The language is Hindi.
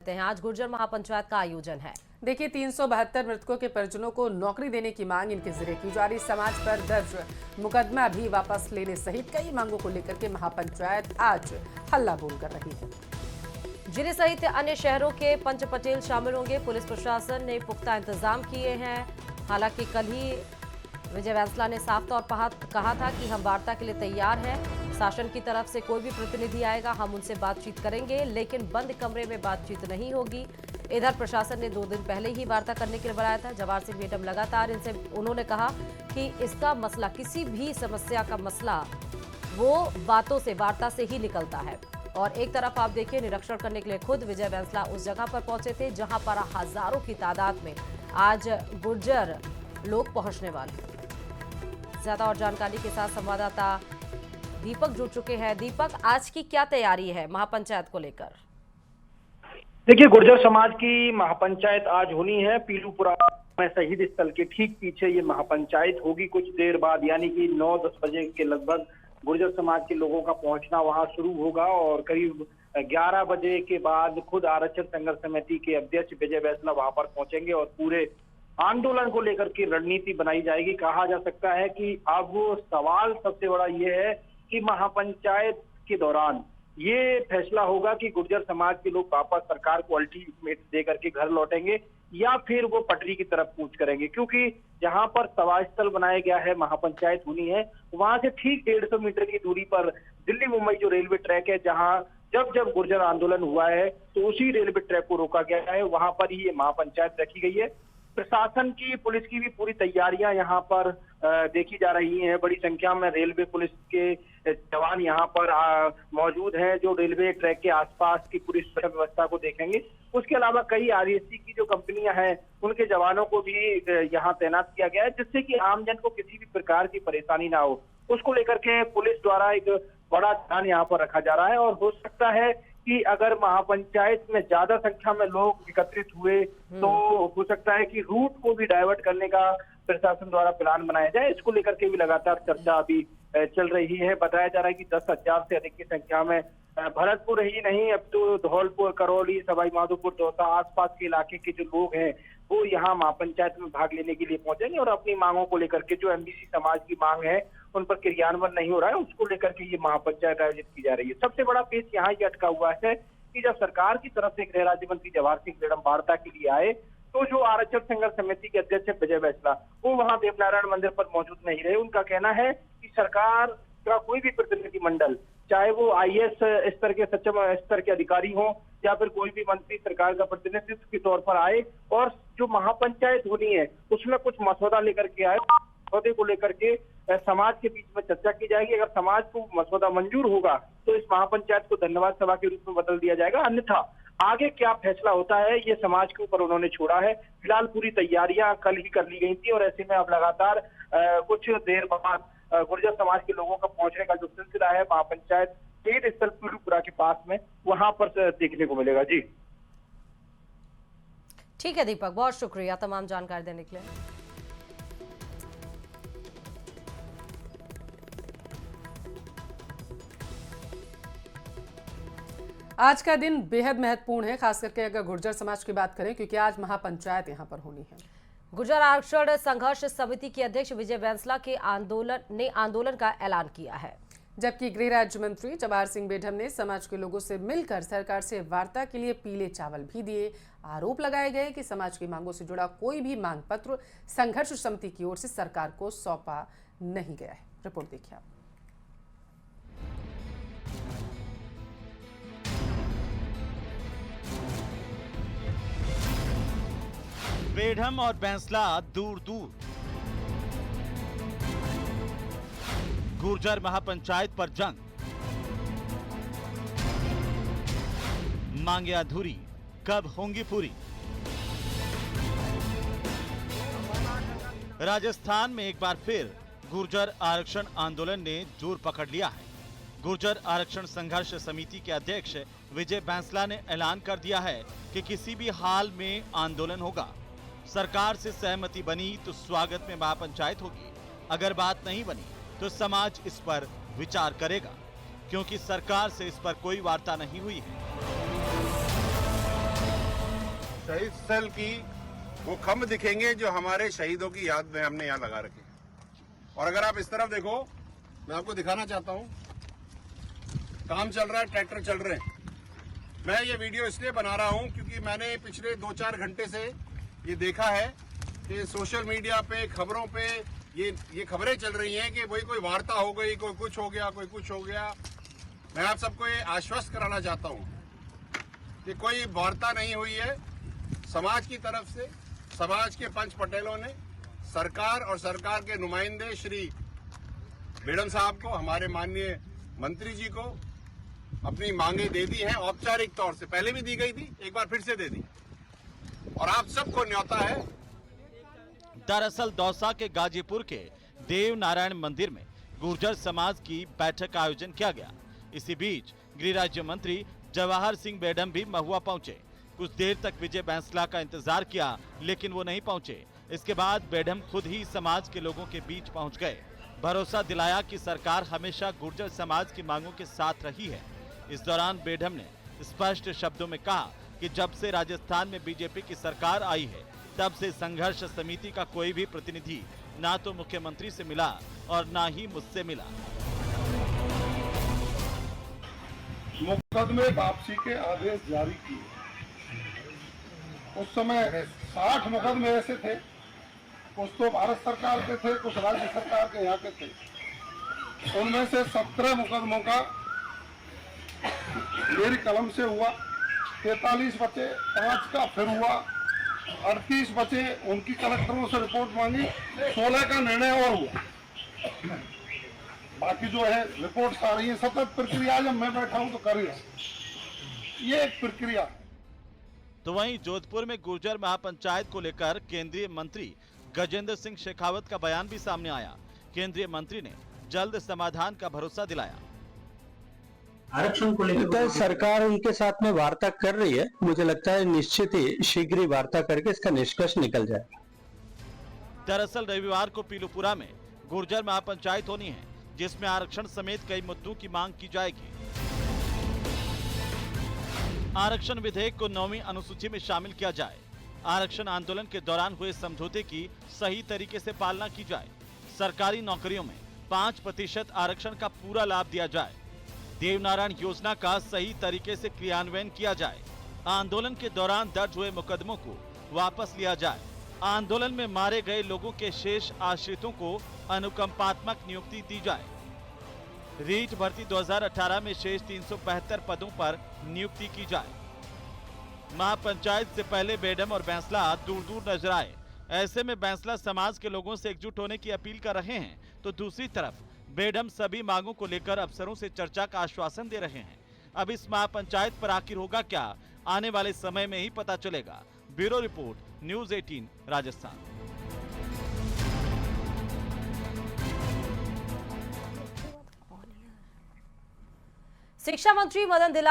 हैं। आज गुर्जर महापंचायत का आयोजन है। देखिए, 372 मृतकों के परिजनों को नौकरी देने की मांग इनके जरिए की जा रही। समाज पर दर्ज मुकदमा भी वापस लेने सहित कई मांगों को लेकर के महापंचायत आज हल्ला बोल कर रही है। जिले सहित अन्य शहरों के पंच पटेल शामिल होंगे। पुलिस प्रशासन ने पुख्ता इंतजाम किए हैं। हालांकि कल ही विजय बैंसला ने साफ तौर पर कहा था कि हम वार्ता के लिए तैयार हैं। शासन की तरफ से कोई भी प्रतिनिधि आएगा, हम उनसे बातचीत करेंगे, लेकिन बंद कमरे में बातचीत नहीं होगी। इधर प्रशासन ने 2 दिन पहले ही वार्ता करने के लिए बुलाया था। जवाहर सिंह मेडम लगातार इनसे उन्होंने कहा कि इसका मसला, किसी भी समस्या का मसला वो बातों से, वार्ता से ही निकलता है। और एक तरफ आप देखिए, निरीक्षण करने के लिए खुद विजय बैंसला उस जगह पर पहुंचे थे जहां पर हजारों की तादाद में आज गुर्जर लोग पहुंचने वाले। ज्यादा और जानकारी के साथ संवाददाता दीपक जुड़ चुके हैं। दीपक, आज की क्या तैयारी है महापंचायत को लेकर? देखिए, गुर्जर समाज की महापंचायत आज होनी है। पीलूपुरा में शहीद स्थल के ठीक पीछे ये महापंचायत होगी। कुछ देर बाद यानी कि 9-10 बजे के लगभग गुर्जर समाज के लोगों का पहुंचना वहां शुरू होगा और करीब 11 बजे के बाद खुद आरक्षण संघर्ष समिति के अध्यक्ष विजय बैंसला वहां पर पहुंचेंगे और पूरे आंदोलन को लेकर के रणनीति बनाई जाएगी। कहा जा सकता है कि अब सवाल सबसे बड़ा ये है कि महापंचायत के दौरान ये फैसला होगा कि गुर्जर समाज के लोग वापस सरकार को अल्टीमेट दे करके घर लौटेंगे या फिर वो पटरी की तरफ कूच करेंगे, क्योंकि जहां पर सभा स्थल बनाया गया है, महापंचायत होनी है, वहां से ठीक 150 मीटर की दूरी पर दिल्ली मुंबई जो रेलवे ट्रैक है, जहां जब जब गुर्जर आंदोलन हुआ है तो उसी रेलवे ट्रैक को रोका गया है, वहां पर ही ये महापंचायत रखी गई है। प्रशासन की, पुलिस की भी पूरी तैयारियां यहाँ पर देखी जा रही हैं। बड़ी संख्या में रेलवे पुलिस के जवान यहाँ पर मौजूद हैं जो रेलवे ट्रैक के आसपास की पूरी सुरक्षा व्यवस्था को देखेंगे। उसके अलावा कई आरएसी की जो कंपनियां हैं उनके जवानों को भी यहाँ तैनात किया गया है, जिससे कि आमजन को किसी भी प्रकार की परेशानी ना हो। उसको लेकर के पुलिस द्वारा एक बड़ा ध्यान यहाँ पर रखा जा रहा है और हो सकता है कि अगर महापंचायत में ज्यादा संख्या में लोग एकत्रित हुए तो हो सकता है कि रूट को भी डाइवर्ट करने का प्रशासन द्वारा प्लान बनाया जाए। इसको लेकर के भी लगातार चर्चा अभी चल रही है। बताया जा रहा है कि 10,000 से अधिक की संख्या में भरतपुर ही नहीं, अब तो धौलपुर, करौली, सवाई माधोपुर, दौसा, आसपास के इलाके के जो लोग हैं वो यहाँ महापंचायत में भाग लेने के लिए पहुंचेंगे और अपनी मांगों को लेकर के, जो एमबीसी समाज की मांग है उन पर क्रियान्वयन नहीं हो रहा है, उसको लेकर के ये महापंचायत आयोजित की जा रही है। सबसे बड़ा पेच यहाँ ये अटका हुआ है कि जब सरकार की तरफ से गृह राज्य मंत्री जवाहर सिंह मेडम वार्ता के लिए आए तो जो आरक्षण संघर्ष समिति के अध्यक्ष विजय बैंसला वो वहां देवनारायण मंदिर पर मौजूद नहीं रहे। उनका कहना है कि सरकार का कोई भी प्रतिनिधिमंडल, चाहे वो आईएएस स्तर के, सक्षम स्तर के अधिकारी हो या फिर कोई भी मंत्री सरकार का प्रतिनिधित्व के तौर पर आए और जो महापंचायत होनी है उसमें कुछ मसौदा लेकर के आए। मसौदे को लेकर के समाज के बीच में चर्चा की जाएगी। अगर समाज को मसौदा मंजूर होगा तो इस महापंचायत को धन्यवाद सभा के रूप में बदल दिया जाएगा, अन्यथा आगे क्या फैसला होता है ये समाज के ऊपर उन्होंने छोड़ा है। फिलहाल पूरी तैयारियां कल ही कर ली गई थी और ऐसे में अब लगातार कुछ देर बाद गुर्जर समाज के लोगों का पहुंचने का जो सिलसिला है महापंचायत शहीद स्थल पीलूपुरा के पास में, वहां पर देखने को मिलेगा। जी ठीक है दीपक, बहुत शुक्रिया तमाम जानकारी देने के लिए। आज का दिन बेहद महत्वपूर्ण है, खास करके अगर गुर्जर समाज की बात करें, क्योंकि आज महापंचायत यहाँ पर होनी है। गुर्जर आरक्षण संघर्ष समिति के अध्यक्ष विजय बैंसला के आंदोलन का ऐलान किया है, जबकि गृह राज्य मंत्री जवाहर सिंह मेडम ने समाज के लोगों से मिलकर सरकार से वार्ता के लिए पीले चावल भी दिए। आरोप लगाए गए कि समाज की मांगों से जुड़ा कोई भी मांग पत्र संघर्ष समिति की ओर से सरकार को सौंपा नहीं गया है। रिपोर्ट देखिए आप। मेडम और बैंसला दूर दूर, गुर्जर महापंचायत पर जंग, मांगे अधूरी कब होंगी पूरी। राजस्थान में एक बार फिर गुर्जर आरक्षण आंदोलन ने जोर पकड़ लिया है। गुर्जर आरक्षण संघर्ष समिति के अध्यक्ष विजय बैंसला ने ऐलान कर दिया है कि किसी भी हाल में आंदोलन होगा। सरकार से सहमति बनी तो स्वागत में महापंचायत होगी, अगर बात नहीं बनी तो समाज इस पर विचार करेगा, क्योंकि सरकार से इस पर कोई वार्ता नहीं हुई है। शहीद स्थल की वो खम्भ दिखेंगे जो हमारे शहीदों की याद में हमने यहाँ लगा रखे। और अगर आप इस तरफ देखो, मैं आपको दिखाना चाहता हूँ, काम चल रहा है, ट्रैक्टर चल रहे हैं। मैं ये वीडियो इसलिए बना रहा हूँ क्योंकि मैंने पिछले 2-4 घंटे से ये देखा है कि सोशल मीडिया पे, खबरों पे ये खबरें चल रही हैं कि कोई वार्ता हो गई, कोई कुछ हो गया, कोई कुछ हो गया। मैं आप सबको ये आश्वस्त कराना चाहता हूँ कि कोई वार्ता नहीं हुई है। समाज की तरफ से, समाज के पंच पटेलों ने सरकार और सरकार के नुमाइंदे श्री बेडम साहब को, हमारे माननीय मंत्री जी को अपनी मांगे दे दी हैं औपचारिक तौर से। पहले भी दी गई थी, एक बार फिर से दे दी, और आप सबको न्योता है। दरअसल दौसा के गाजीपुर के देव नारायण मंदिर में गुर्जर समाज की बैठक का आयोजन किया गया। इसी बीच गृह राज्य मंत्री जवाहर सिंह बेडम भी महुआ पहुंचे। कुछ देर तक विजय बैंसला का इंतजार किया, लेकिन वो नहीं पहुंचे। इसके बाद बेडम खुद ही समाज के लोगों के बीच पहुंच गए, भरोसा दिलाया कि सरकार हमेशा गुर्जर समाज की मांगों के साथ रही है। इस दौरान बेडम ने स्पष्ट शब्दों में कहा कि जब से राजस्थान में बीजेपी की सरकार आई है, तब से संघर्ष समिति का कोई भी प्रतिनिधि ना तो मुख्यमंत्री से मिला और ना ही मुझसे मिला। मुकदमे वापसी के आदेश जारी किए। उस समय 60 मुकदमे ऐसे थे, कुछ तो भारत सरकार के थे, कुछ राज्य सरकार के यहाँ के थे। उनमें से 17 मुकदमों का मेरी कलम से हुआ, 43 बचे, 5 का फिर हुआ, 38 बचे, उनकी कलेक्टरों से रिपोर्ट मांगी, 16 का निर्णय और हुआ। बाकी जो है रिपोर्ट्स आ रही है, सतत प्रक्रिया। जब मैं बैठा हूं तो कर ही रहा हूं, ये एक प्रक्रिया। तो वहीं जोधपुर में गुर्जर महापंचायत को लेकर केंद्रीय मंत्री गजेंद्र सिंह शेखावत का बयान भी सामने आया। केंद्रीय मंत्री ने जल्द समाधान का भरोसा दिलाया। आरक्षण को लेकर सरकार उनके साथ में वार्ता कर रही है। मुझे लगता है निश्चित ही शीघ्र ही वार्ता करके इसका निष्कर्ष निकल जाए। दरअसल रविवार को पीलूपुरा में गुर्जर महापंचायत होनी है, जिसमें आरक्षण समेत कई मुद्दों की मांग की जाएगी। आरक्षण विधेयक को 9वीं अनुसूची में शामिल किया जाए, आरक्षण आंदोलन के दौरान हुए समझौते की सही तरीके से पालना की जाए, सरकारी नौकरियों में 5% आरक्षण का पूरा लाभ दिया जाए, देवनारायण योजना का सही तरीके से क्रियान्वयन किया जाए, आंदोलन के दौरान दर्ज हुए मुकदमों को वापस लिया जाए, आंदोलन में मारे गए लोगों के शेष आश्रितों को अनुकंपात्मक नियुक्ति दी जाए, रीट भर्ती 2018 में शेष 372 पदों पर नियुक्ति की जाए। महापंचायत से पहले बेडम और बैंसला दूर दूर नजर आए। ऐसे में बैंसला समाज के लोगों से एकजुट होने की अपील कर रहे हैं, तो दूसरी तरफ बेडम सभी मांगों को लेकर अफसरों से चर्चा का आश्वासन दे रहे हैं। अब इस महापंचायत पर आखिर होगा क्या, आने वाले समय में ही पता चलेगा। Bureau report, news 18 Rajasthan. शिक्षा मंत्री मदन दिलावर